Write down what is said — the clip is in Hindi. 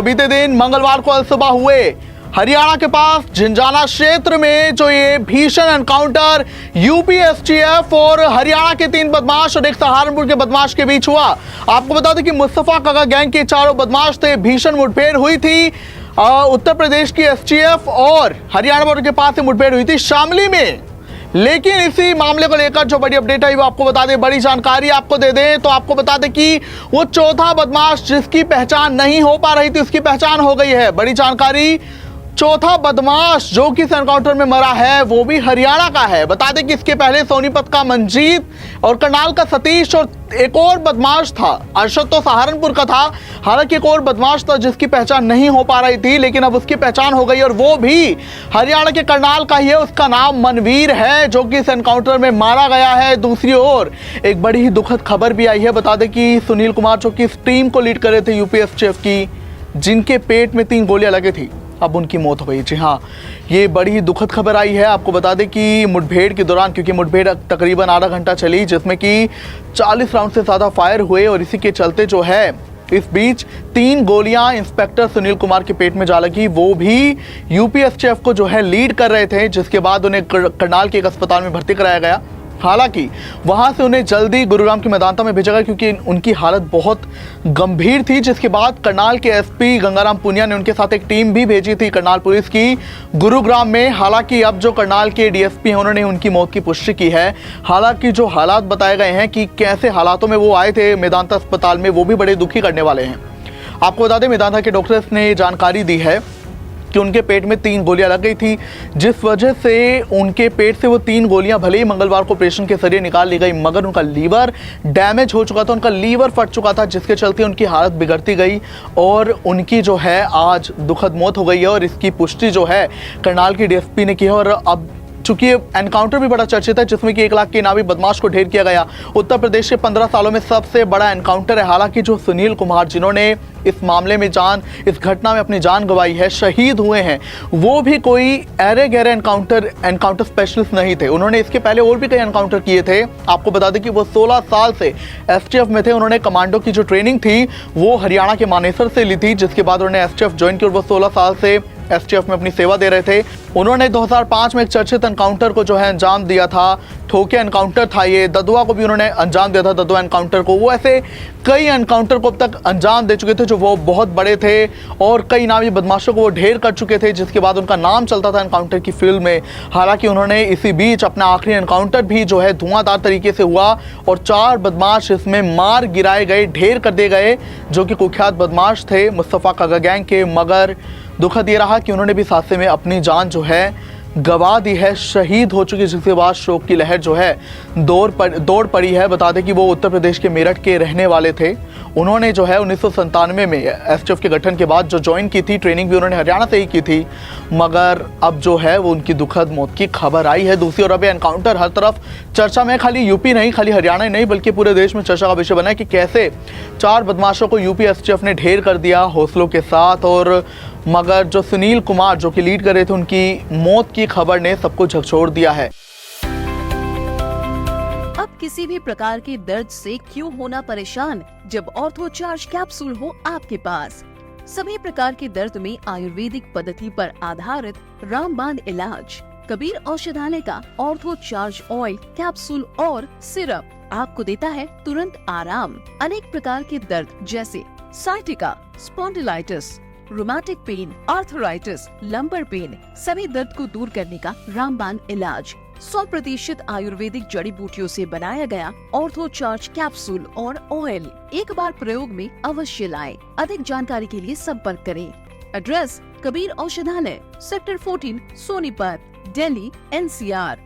बीते दिन मंगलवार को सुबह हुए हरियाणा के पास झिंझाना क्षेत्र में जो ये भीषण एनकाउंटर यूपी एसटीएफ और हरियाणा के 3 बदमाश और एक सहारनपुर के बदमाश के बीच हुआ। आपको बता दें कि मुस्तफा काका गैंग के 4 बदमाश थे। भीषण मुठभेड़ हुई थी उत्तर प्रदेश की एसटीएफ और हरियाणा बॉर्डर के पास मुठभेड़ हुई थी शामली में। लेकिन इसी मामले को लेकर जो बड़ी अपडेट आई वो आपको बता दें, बड़ी जानकारी आपको दे दें तो आपको बता दें कि वो चौथा बदमाश जिसकी पहचान नहीं हो पा रही थी उसकी पहचान हो गई है। बड़ी जानकारी, चौथा बदमाश जो कि इस एनकाउंटर में मरा है वो भी हरियाणा का है। बता दें कि इसके पहले सोनीपत का मंजीत और करनाल का सतीश और एक और बदमाश था अरशद, तो सहारनपुर का था। हालांकि एक और बदमाश था जिसकी पहचान नहीं हो पा रही थी, लेकिन अब उसकी पहचान हो गई और वो भी हरियाणा के करनाल का ही है। उसका नाम मनवीर है जो कि इस एनकाउंटर में मारा गया है। दूसरी ओर एक बड़ी ही दुखद खबर भी आई है। बता दें कि सुनील कुमार जो कि इस टीम को लीड कर रहे थे यूपीएसटीएफ की, जिनके पेट में 3 गोलियां लगी थी, अब उनकी मौत हो गई। जी हाँ, ये बड़ी ही दुखद खबर आई है। आपको बता दें कि मुठभेड़ के दौरान, क्योंकि मुठभेड़ तकरीबन आधा घंटा चली जिसमें कि 40 राउंड से ज़्यादा फायर हुए और इसी के चलते जो है इस बीच 3 गोलियां इंस्पेक्टर सुनील कुमार के पेट में जा लगी। वो भी यूपीएसटीएफ को जो है लीड कर रहे थे, जिसके बाद उन्हें करनाल के एक अस्पताल में भर्ती कराया गया। हालांकि वहां से उन्हें जल्दी गुरुग्राम की मैदानता में भेजा गया क्योंकि उनकी हालत बहुत गंभीर थी। जिसके बाद करनाल के एसपी गंगाराम पुनिया ने उनके साथ एक टीम भी भेजी थी करनाल पुलिस की गुरुग्राम में। हालांकि अब जो करनाल के डीएसपी हैं उन्होंने उनकी मौत की पुष्टि की है। हालांकि जो हालात बताए गए हैं कि कैसे हालातों में वो आए थे मेदांता अस्पताल में, वो भी बड़े दुखी करने वाले हैं। आपको बता दें मेदांता के डॉक्टर्स ने जानकारी दी है कि उनके पेट में 3 गोलियां लग गई थी, जिस वजह से उनके पेट से वो 3 गोलियां भले ही मंगलवार को ऑपरेशन के जरिए निकाल ली गई, मगर उनका लीवर डैमेज हो चुका था, उनका लीवर फट चुका था, जिसके चलते उनकी हालत बिगड़ती गई और उनकी जो है आज दुखद मौत हो गई है। और इसकी पुष्टि जो है करनाल की डीएसपी ने की है। और अब चूंकि एनकाउंटर भी बड़ा चर्चित है जिसमें कि 1 लाख के इनामी बदमाश को ढेर किया गया, उत्तर प्रदेश के 15 सालों में सबसे बड़ा एनकाउंटर है। हालांकि जो सुनील कुमार जिन्होंने इस मामले में इस घटना में अपनी जान गंवाई है, शहीद हुए हैं, वो भी कोई अरे गहरे एनकाउंटर स्पेशलिस्ट नहीं थे। उन्होंने इसके पहले और भी कई एनकाउंटर किए थे। आपको बता दें कि वो 16 साल से एसटीएफ में थे। उन्होंने कमांडो की जो ट्रेनिंग थी वो हरियाणा के मानेसर से ली थी, जिसके बाद उन्होंने एसटीएफ ज्वाइन की और वो 16 साल से एसटीएफ में अपनी सेवा दे रहे थे। उन्होंने 2005 में एक चर्चित एनकाउंटर को जो है अंजाम दिया था, ठोके एनकाउंटर था ये। ददुआ को भी उन्होंने अंजाम दिया था, ददुआ एनकाउंटर को। वो ऐसे कई एनकाउंटर को अब तक अंजाम दे चुके थे जो वो बहुत बड़े थे और कई नामी बदमाशों को वो ढेर कर चुके थे, जिसके बाद उनका नाम चलता था एनकाउंटर की फील्ड में। हालांकि उन्होंने इसी बीच अपना आखिरी एनकाउंटर भी जो है धुआंधार तरीके से हुआ और 4 बदमाश इसमें मार गिराए गए, ढेर कर दिए गए, जो कि कुख्यात बदमाश थे मुस्तफा काका गैंग के। मगर दुखद ये रहा कि उन्होंने भी इस हादसे में अपनी जान जो है गवा दी है, शहीद हो चुकी, जिसके बाद शोक की लहर जो है दौड़ पड़ी है। बता दें कि वो उत्तर प्रदेश के मेरठ के रहने वाले थे। उन्होंने जो है 1997 में एसटीएफ के गठन के बाद जो ज्वाइन की थी, ट्रेनिंग भी उन्होंने हरियाणा से ही की थी, मगर अब जो है वो उनकी दुखद मौत की खबर आई है। दूसरी ओर अब एनकाउंटर हर तरफ चर्चा में, खाली यूपी नहीं, खाली हरियाणा ही नहीं बल्कि पूरे देश में चर्चा का विषय बना है कि कैसे 4 बदमाशों को यूपी एसटीएफ ने ढेर कर दिया हौसलों के साथ। और मगर जो सुनील कुमार जो कि लीड कर रहे थे, उनकी मौत की खबर ने सबको झकझोर दिया है। अब किसी भी प्रकार के दर्द से क्यों होना परेशान जब ऑर्थो चार्ज कैप्सूल हो आपके पास। सभी प्रकार के दर्द में आयुर्वेदिक पद्धति पर आधारित रामबाण इलाज। कबीर औषधालय का ऑर्थो चार्ज ऑयल, कैप्सूल और सिरप आपको देता है तुरंत आराम। अनेक प्रकार के दर्द जैसे sciatica, spondylitis, rheumatic pain, arthritis, lumbar pain, सभी दर्द को दूर करने का रामबाण इलाज। 100% आयुर्वेदिक जड़ी बूटियों से बनाया गया ऑर्थो चार्ज कैप्सूल और ऑयल एक बार प्रयोग में अवश्य लाएं। अधिक जानकारी के लिए संपर्क करें। एड्रेस: कबीर औषधालय, सेक्टर 14, सोनीपत, दिल्ली, NCR।